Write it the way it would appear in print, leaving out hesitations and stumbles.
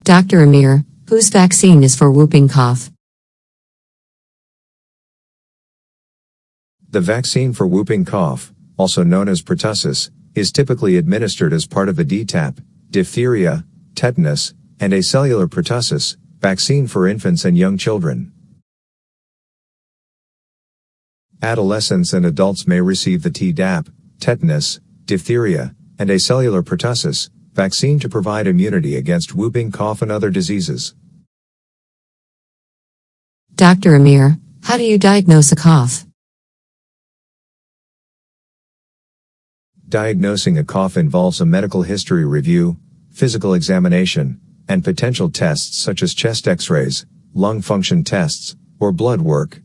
Dr. Amir, whose vaccine is for whooping cough? The vaccine for whooping cough, also known as pertussis, is typically administered as part of a DTaP, diphtheria, tetanus, and acellular pertussis, vaccine for infants and young children. Adolescents and adults may receive the Tdap, tetanus, diphtheria, and acellular pertussis, vaccine to provide immunity against whooping cough and other diseases. Dr. Amir, how do you diagnose a cough? Diagnosing a cough involves a medical history review, physical examination, and potential tests such as chest X-rays, lung function tests, or blood work.